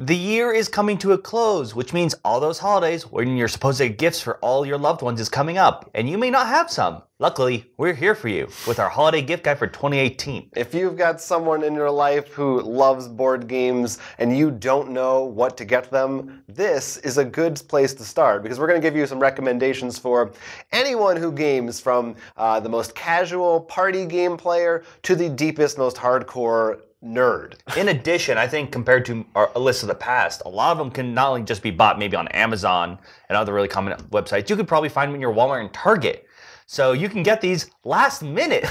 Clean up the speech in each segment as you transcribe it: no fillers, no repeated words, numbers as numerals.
The year is coming to a close, which means all those holidays when you're supposed to get gifts for all your loved ones is coming up, and you may not have some. Luckily, we're here for you with our holiday gift guide for 2018. If you've got someone in your life who loves board games and you don't know what to get them, this is a good place to start because we're going to give you some recommendations for anyone who games, from the most casual party game player to the deepest, most hardcore nerd. In addition, I think compared to a list of the past, a lot of them can not only just be bought maybe on Amazon and other really common websites, you could probably find them in your Walmart and Target. So you can get these last minute,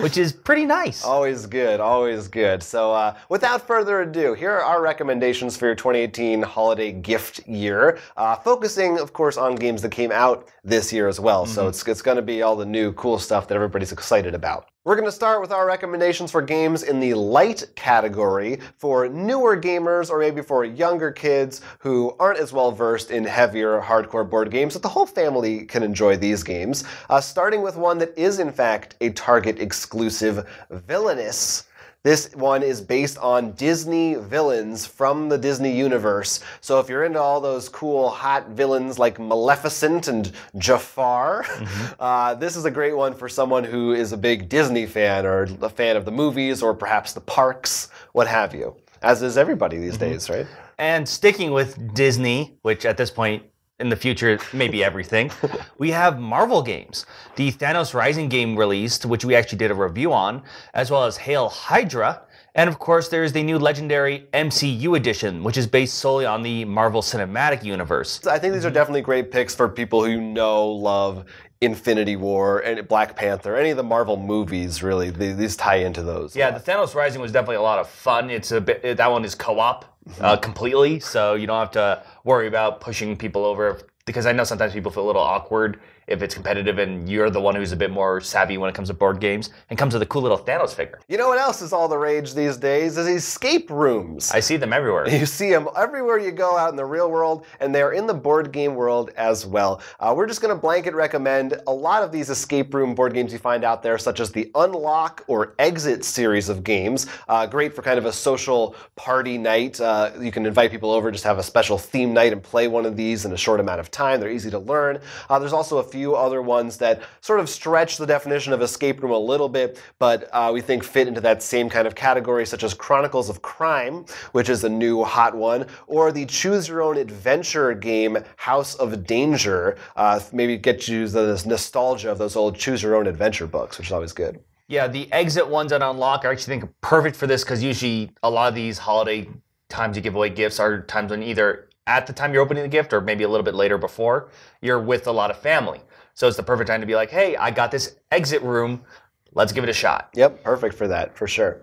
which is pretty nice. Always good, always good. So without further ado, here are our recommendations for your 2018 holiday gift year, focusing, of course, on games that came out this year as well. So it's going to be all the new cool stuff that everybody's excited about. We're going to start with our recommendations for games in the light category for newer gamers or maybe for younger kids who aren't as well versed in heavier hardcore board games, but the whole family can enjoy these games. Starting with one that is in fact a Target exclusive, Villainous. This one is based on Disney villains from the Disney universe. So if you're into all those cool, hot villains like Maleficent and Jafar, this is a great one for someone who is a big Disney fan or a fan of the movies or perhaps the parks, what have you. As is everybody these days, right? And sticking with Disney, which at this point in the future, maybe everything, we have Marvel games. The Thanos Rising game released, which we actually did a review on, as well as Hail Hydra. And of course, there's the new Legendary MCU edition, which is based solely on the Marvel Cinematic Universe. I think these are definitely great picks for people who love Infinity War and Black Panther, any of the Marvel movies, really. These tie into those. Yeah, the Thanos Rising was definitely a lot of fun. It's a bit, that one is co-op completely, so you don't have to worry about pushing people over, because I know sometimes people feel a little awkward if it's competitive and you're the one who's a bit more savvy when it comes to board games, and comes with a cool little Thanos figure. You know what else is all the rage these days? Is escape rooms. I see them everywhere. You see them everywhere you go out in the real world, and they're in the board game world as well. We're just going to blanket recommend a lot of these escape room board games you find out there, such as the Unlock or Exit series of games. Great for kind of a social party night. You can invite people over, just have a special theme night and play one of these in a short amount of time. They're easy to learn. There's also a few other ones that sort of stretch the definition of escape room a little bit, but we think fit into that same kind of category, such as Chronicles of Crime, which is a new hot one, or the Choose Your Own Adventure game, House of Danger. Maybe get you this nostalgia of those old Choose Your Own Adventure books, which is always good. Yeah, the Exit ones on Unlock, I actually think are perfect for this, because usually a lot of these holiday times you give away gifts are times when either at the time you're opening the gift or maybe a little bit later before, you're with a lot of family. So it's the perfect time to be like, hey, I got this exit room. Let's give it a shot. Yep, perfect for that, for sure.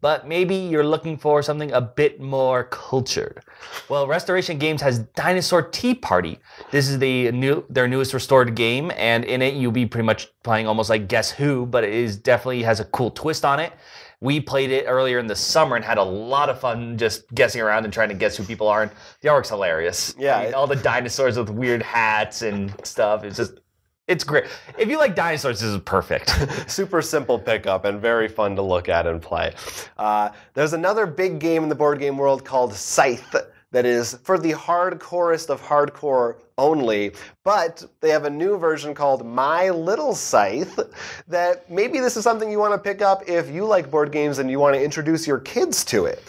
But maybe you're looking for something a bit more cultured. Well, Restoration Games has Dinosaur Tea Party. This is their newest restored game, and in it you'll be pretty much playing almost like Guess Who, but it definitely has a cool twist on it. We played it earlier in the summer and had a lot of fun just guessing around and trying to guess who people are. And the artwork's hilarious. Yeah. I mean, all the dinosaurs with weird hats and stuff. It's great. If you like dinosaurs, this is perfect. Super simple pickup and very fun to look at and play. There's another big game in the board game world called Scythe that is for the hardcorest of hardcore only, but they have a new version called My Little Scythe that maybe this is something you want to pick up if you like board games and you want to introduce your kids to it.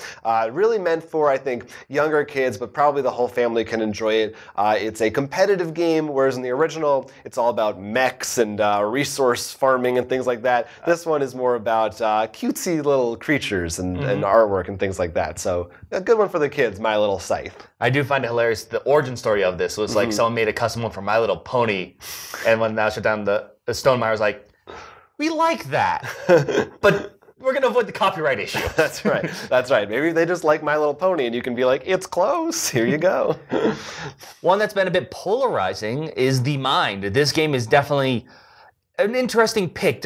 Really meant for, I think, younger kids, but probably the whole family can enjoy it. It's a competitive game, whereas in the original, it's all about mechs and resource farming and things like that. This one is more about cutesy little creatures and artwork and things like that. So a good one for the kids, My Little Scythe. I do find it hilarious. The origin story of this was like someone made a custom one for My Little Pony, and when that shut down, the Stonemaier was like, we like that, but we're going to avoid the copyright issue. That's right. That's right. Maybe they just like My Little Pony, and you can be like, it's close. Here you go. One that's been a bit polarizing is The Mind. This game is definitely an interesting pick,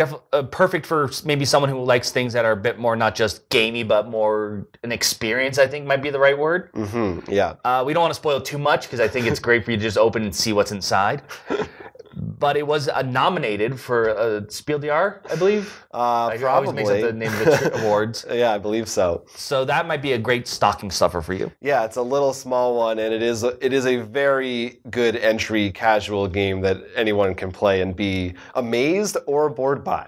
perfect for maybe someone who likes things that are a bit more not just gamey, but more an experience, I think might be the right word. Yeah. We don't want to spoil too much because I think it's great for you to just open and see what's inside. but it was nominated for Spiel des Jahres, I believe. I always mix up the name of the awards. Yeah, I believe so. So that might be a great stocking stuffer for you. Yeah, it's a little small one, and it is a very good entry casual game that anyone can play and be amazed or bored by.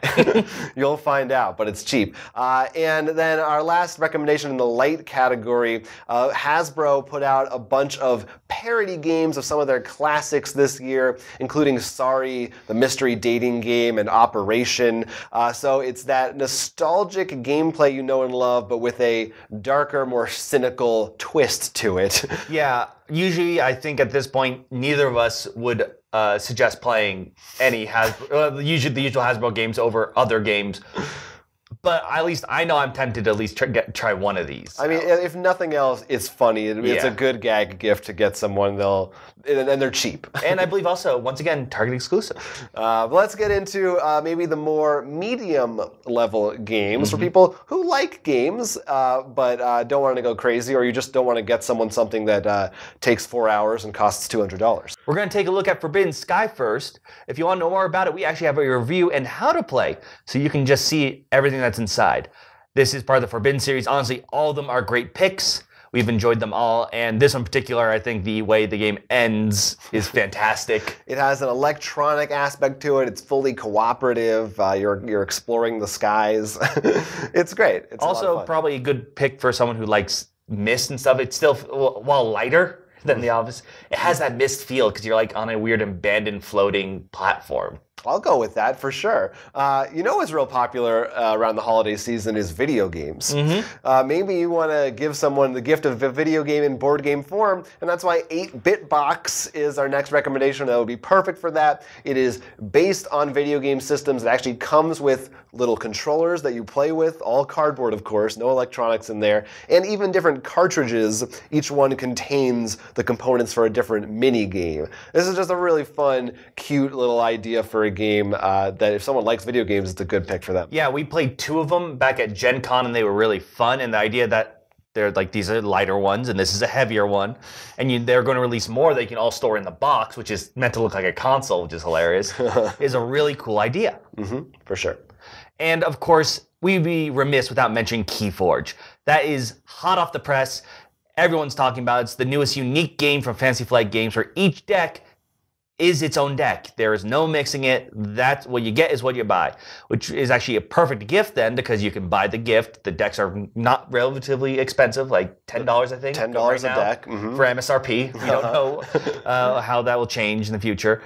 You'll find out, but it's cheap. And then our last recommendation in the light category, Hasbro put out a bunch of parody games of some of their classics this year, including Sorry, the mystery dating game, and Operation. So it's that nostalgic gameplay you know and love, but with a darker, more cynical twist to it. Yeah, usually I think at this point, neither of us would suggest playing any the usual Hasbro games over other games. But at least I know I'm tempted to at least try one of these. I mean, if nothing else, it's funny. It's a good gag gift to get someone. And they're cheap. And I believe also, once again, Target exclusive. But let's get into maybe the more medium level games for people who like games but don't want to go crazy, or you just don't want to get someone something that takes 4 hours and costs $200. We're going to take a look at Forbidden Sky first. If you want to know more about it, we actually have a review and how to play, so you can just see everything that's inside. This is part of the Forbidden series. Honestly, all of them are great picks. We've enjoyed them all, and this one in particular, I think the way the game ends is fantastic. It has an electronic aspect to it. It's fully cooperative. You're exploring the skies. It's great. It's also probably a good pick for someone who likes Myst and stuff. It's still, while lighter than The Office, it has that Myst feel because you're like on a weird abandoned floating platform. I'll go with that for sure. You know what's real popular around the holiday season is video games. Maybe you want to give someone the gift of a video game in board game form, and that's why 8-Bit Box is our next recommendation. That would be perfect for that. It is based on video game systems. It actually comes with little controllers that you play with, all cardboard, of course, no electronics in there, and even different cartridges. Each one contains the components for a different mini game. This is just a really fun, cute little idea for a game that if someone likes video games, it's a good pick for them. Yeah, we played 2 of them back at Gen Con, and they were really fun. And the idea that they're like, these are lighter ones, and this is a heavier one, and they're going to release more that you can all store in the box, which is meant to look like a console, which is hilarious, is a really cool idea. For sure. And of course, we'd be remiss without mentioning Keyforge. That is hot off the press. Everyone's talking about it. It's the newest unique game from Fantasy Flight Games, where each deck is its own deck. There is no mixing it. That's what you get is what you buy, which is actually a perfect gift then, because you can buy the gift. The decks are not relatively expensive, like $10, I think. $10 a deck. For MSRP. We don't know how that will change in the future.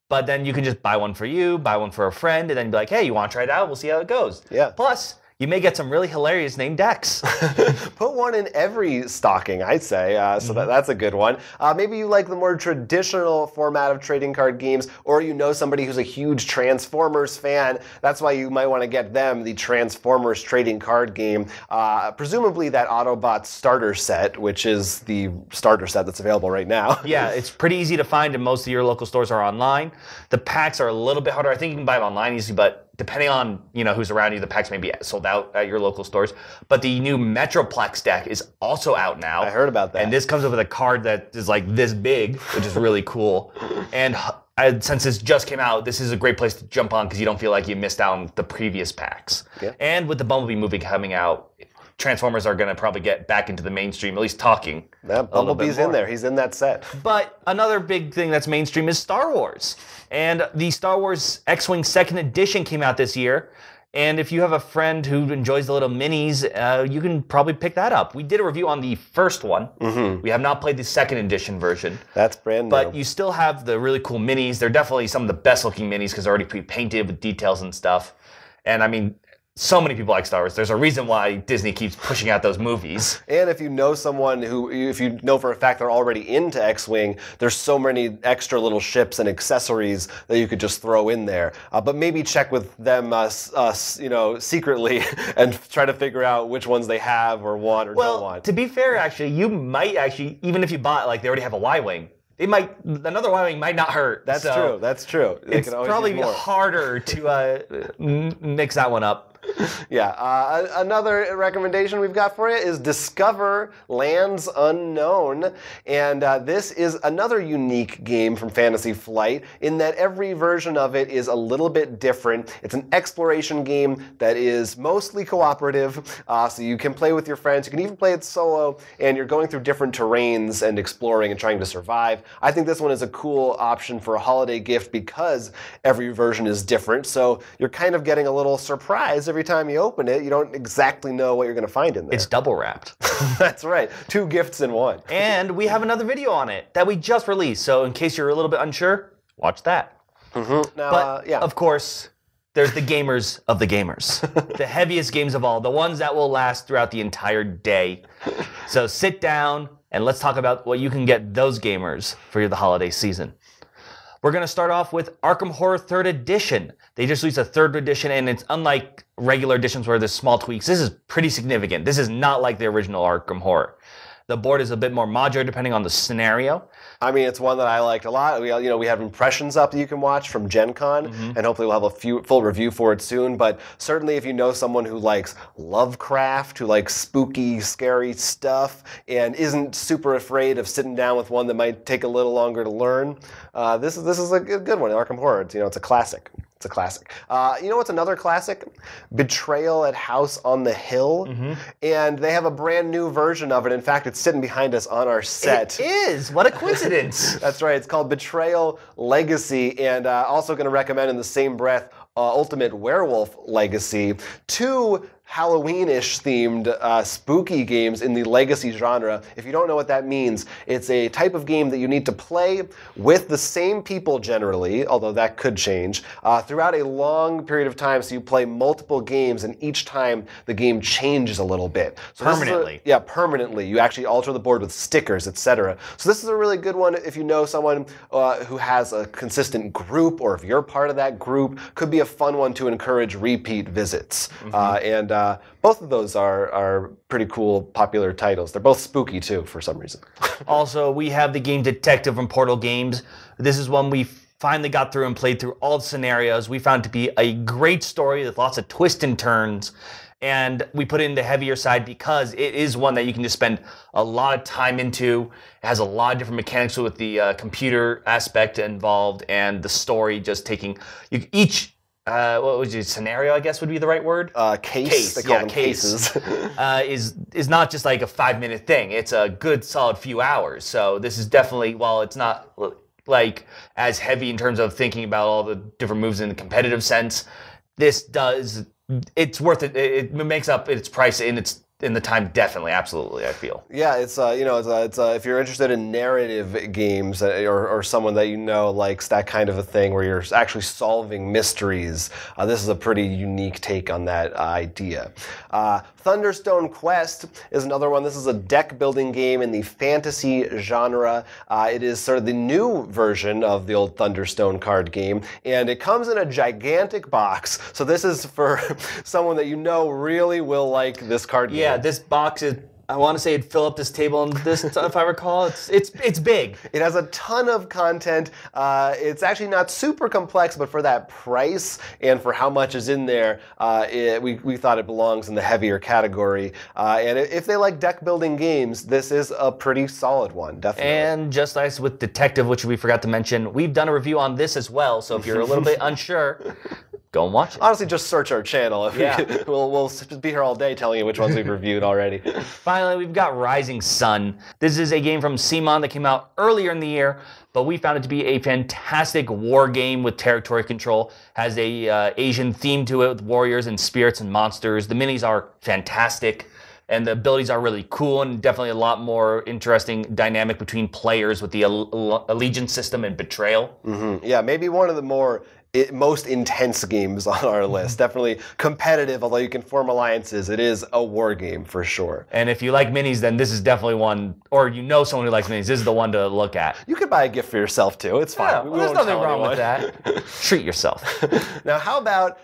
But then you can just buy one for you, buy one for a friend, and then be like, hey, you want to try it out? We'll see how it goes. Yeah. Plus, you may get some really hilarious named decks. Put one in every stocking, I'd say. So that's a good one. Maybe you like the more traditional format of trading card games, or you know somebody who's a huge Transformers fan. That's why you might want to get them the Transformers trading card game. Presumably that Autobot starter set, which is the starter set that's available right now. Yeah, it's pretty easy to find, and most of your local stores are online. The packs are a little bit harder. I think you can buy them online easily, but depending on who's around you, the packs may be sold out at your local stores. But the new Metroplex deck is also out now. I heard about that. And this comes with a card that is like this big, which is really cool. And since this just came out, this is a great place to jump on because you don't feel like you missed out on the previous packs. Yeah. And with the Bumblebee movie coming out, Transformers are going to probably get back into the mainstream, at least talking. Yeah, Bumblebee's in there. He's in that set. But another big thing that's mainstream is Star Wars. And the Star Wars X-Wing 2nd Edition came out this year. And if you have a friend who enjoys the little minis, you can probably pick that up. We did a review on the first one. We have not played the 2nd Edition version. That's brand new. But you still have the really cool minis. They're definitely some of the best looking minis because they're already pre-painted with details and stuff. And I mean, so many people like Star Wars. There's a reason why Disney keeps pushing out those movies. And if you know someone if you know for a fact they're already into X-Wing, there's so many extra little ships and accessories that you could just throw in there. But maybe check with them, secretly and try to figure out which ones they have or want or don't want. To be fair, actually, you might actually, even if you bought, like they already have a Y-Wing, another Y-Wing might not hurt. That's true. That's true. It's probably harder to mix that one up. Yeah. Another recommendation we've got for you is Discover Lands Unknown. And this is another unique game from Fantasy Flight in that every version of it is a little bit different. It's an exploration game that is mostly cooperative, so you can play with your friends. You can even play it solo, and you're going through different terrains and exploring and trying to survive. I think this one is a cool option for a holiday gift because every version is different, so you're kind of getting a little surprise every time you open it. You don't exactly know what you're going to find in there. It's double wrapped. That's right. 2 gifts in one. And we have another video on it that we just released, so in case you're a little bit unsure, watch that. Mm-hmm. Now, But, yeah. of course, there's the gamers of the gamers. The heaviest games of all, the ones that will last throughout the entire day. So sit down and let's talk about what you can get those gamers for the holiday season. We're going to start off with Arkham Horror 3rd Edition. They just released a 3rd edition, and it's unlike regular editions where there's small tweaks. This is pretty significant. This is not like the original Arkham Horror. The board is a bit more modular depending on the scenario. I mean, it's one that I liked a lot. We have impressions up that you can watch from Gen Con, and hopefully we'll have a full review for it soon. But certainly if you know someone who likes Lovecraft, who likes spooky, scary stuff, and isn't super afraid of sitting down with one that might take a little longer to learn, this is a good one. Arkham Horror, it's a classic. It's a classic. You know what's another classic? Betrayal at House on the Hill. And they have a brand new version of it. In fact, it's sitting behind us on our set. It is. What a coincidence. That's right. It's called Betrayal Legacy. And also going to recommend in the same breath Ultimate Werewolf Legacy. 2 Halloween-ish themed spooky games in the legacy genre. If you don't know what that means, it's a type of game that you need to play with the same people generally, although that could change, throughout a long period of time. So you play multiple games, and each time the game changes a little bit. So Permanently. Yeah, permanently. You actually alter the board with stickers, etc. So this is a really good one if you know someone who has a consistent group, or if you're part of that group. Could be a fun one to encourage repeat visits. And both of those are pretty cool, popular titles. They're both spooky, too, for some reason. Also, we have the game Detective from Portal Games. This is one we finally got through and played through all the scenarios. We found it to be a great story with lots of twists and turns. And we put it in the heavier side because it is one that you can just spend a lot of time into. It has a lot of different mechanics with the computer aspect involved, and the story just taking each. What was your scenario? I guess would be the right word. Case. They call them cases. is not just like a 5-minute thing. It's a good solid few hours. So this is definitely, while it's not like as heavy in terms of thinking about all the different moves in the competitive sense, it's worth it. It makes up its price in the time, definitely, absolutely, I feel. Yeah, it's if you're interested in narrative games or someone that you know likes that kind of a thing where you're actually solving mysteries, this is a pretty unique take on that idea. Thunderstone Quest is another one. This is a deck building game in the fantasy genre. It is sort of the new version of the old Thunderstone card game, and it comes in a gigantic box. So this is for someone that you know really will like this card game. Yeah, this box is, I want to say it'd fill up this table and this, if I recall. It's big. It has a ton of content. It's actually not super complex, but for that price and for how much is in there, we thought it belongs in the heavier category. And if they like deck building games, this is a pretty solid one, definitely. And just as with Detective, which we forgot to mention, we've done a review on this as well. So if you're a little bit unsure, go and watch it. Honestly, just search our channel. We'll be here all day telling you which ones we've reviewed already. Finally, we've got Rising Sun. This is a game from CMON that came out earlier in the year, but we found it to be a fantastic war game with territory control. Has a Asian theme to it with warriors and spirits and monsters. The minis are fantastic, and the abilities are really cool, and definitely a lot more interesting dynamic between players with the allegiance system and betrayal. Yeah, maybe one of the most intense games on our list. Definitely competitive, although you can form alliances. It is a war game for sure. And if you like minis, then this is definitely one, or you know someone who likes minis, this is the one to look at. You could buy a gift for yourself too. It's fine. Yeah, there's nothing wrong with that. Treat yourself. Now, how about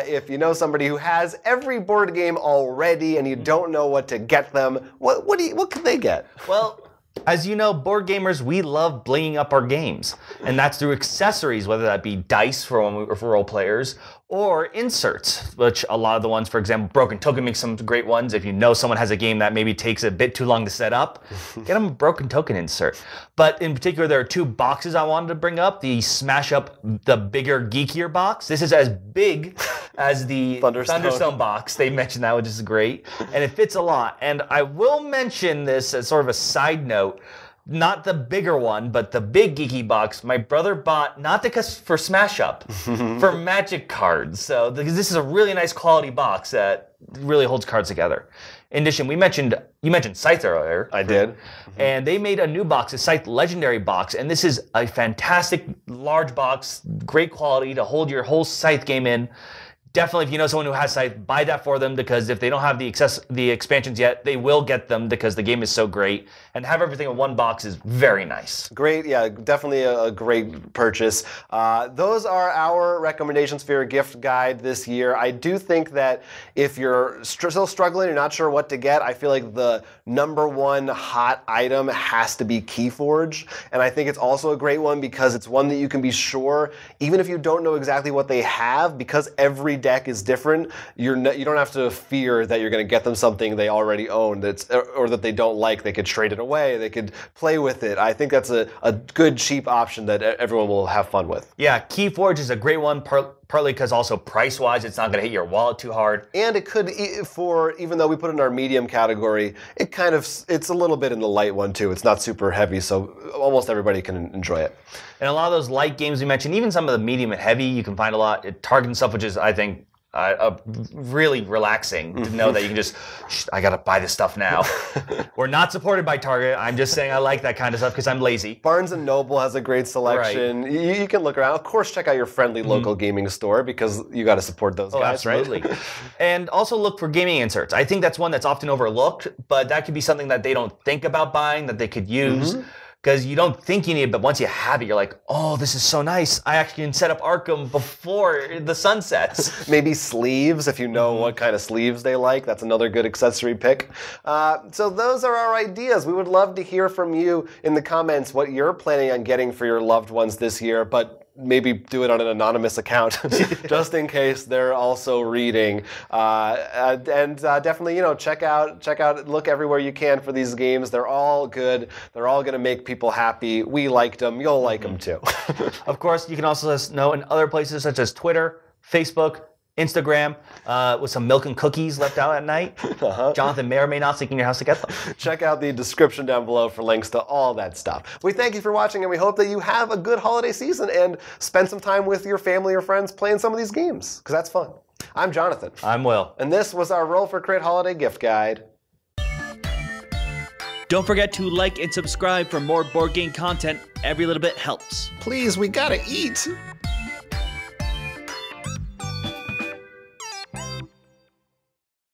if you know somebody who has every board game already and you don't know what to get them, what can they get? Well, As you know, board gamers, we love blinging up our games. And that's through accessories, whether that be dice for role players or inserts, which a lot of the ones, for example, Broken Token makes some great ones. If you know someone has a game that maybe takes a bit too long to set up, get them a Broken Token insert. But in particular, there are two boxes I wanted to bring up. The Smash Up, the bigger, geekier box. This is as big as the Thunderstone box. They mentioned that, which is great. And it fits a lot. And I will mention this as sort of a side note. Not the bigger one, but the big geeky box. My brother bought, not because for Smash Up, for Magic cards. So this is a really nice quality box that really holds cards together. In addition, you mentioned Scythe earlier. I did. And they made a new box, a Scythe Legendary box. And this is a fantastic large box, great quality to hold your whole Scythe game in. Definitely, if you know someone who has Scythe, buy that for them, because if they don't have the expansions yet, they will get them because the game is so great. And have everything in one box is very nice. Great, yeah, definitely a great purchase. Those are our recommendations for your gift guide this year. I do think that if you're still struggling, you're not sure what to get, I feel like the #1 hot item has to be Keyforge. And I think it's also a great one because it's one that you can be sure, even if you don't know exactly what they have, because every deck is different, you don't have to fear that you're going to get them something they already own or that they don't like. They could trade it away. They could play with it. I think that's a good, cheap option that everyone will have fun with. Yeah, Keyforge is a great one, partly because also price-wise, it's not going to hit your wallet too hard. And it could, even though we put it in our medium category, it's a little bit in the light one too. It's not super heavy, so almost everybody can enjoy it. And a lot of those light games we mentioned, even some of the medium and heavy, you can find a lot at Target and stuff, which is, I think, really relaxing to know that you can just, I gotta buy this stuff now. We're not supported by Target. I'm just saying I like that kind of stuff because I'm lazy. Barnes & Noble has a great selection. Right. You can look around. Of course, check out your friendly local gaming store because you got to support those guys, absolutely. Right? And also look for gaming inserts. I think that's one that's often overlooked, but that could be something that they don't think about buying that they could use. Because you don't think you need it, but once you have it, you're like, oh, this is so nice. I actually can set up Arkham before the sun sets. Maybe sleeves, if you know what kind of sleeves they like. That's another good accessory pick. So those are our ideas. We would love to hear from you in the comments what you're planning on getting for your loved ones this year, but maybe do it on an anonymous account just in case they're also reading. And definitely, check out, look everywhere you can for these games. They're all good. They're all going to make people happy. We liked them. You'll like them too. Of course, you can also let us know in other places such as Twitter, Facebook, Instagram, with some milk and cookies left out at night. Jonathan may or may not sneak in your house to get them. Check out the description down below for links to all that stuff. We thank you for watching, and we hope that you have a good holiday season and spend some time with your family or friends playing some of these games, because that's fun. I'm Jonathan. I'm Will. And this was our Roll for Crit Holiday Gift Guide. Don't forget to like and subscribe for more board game content. Every little bit helps. Please, we gotta eat.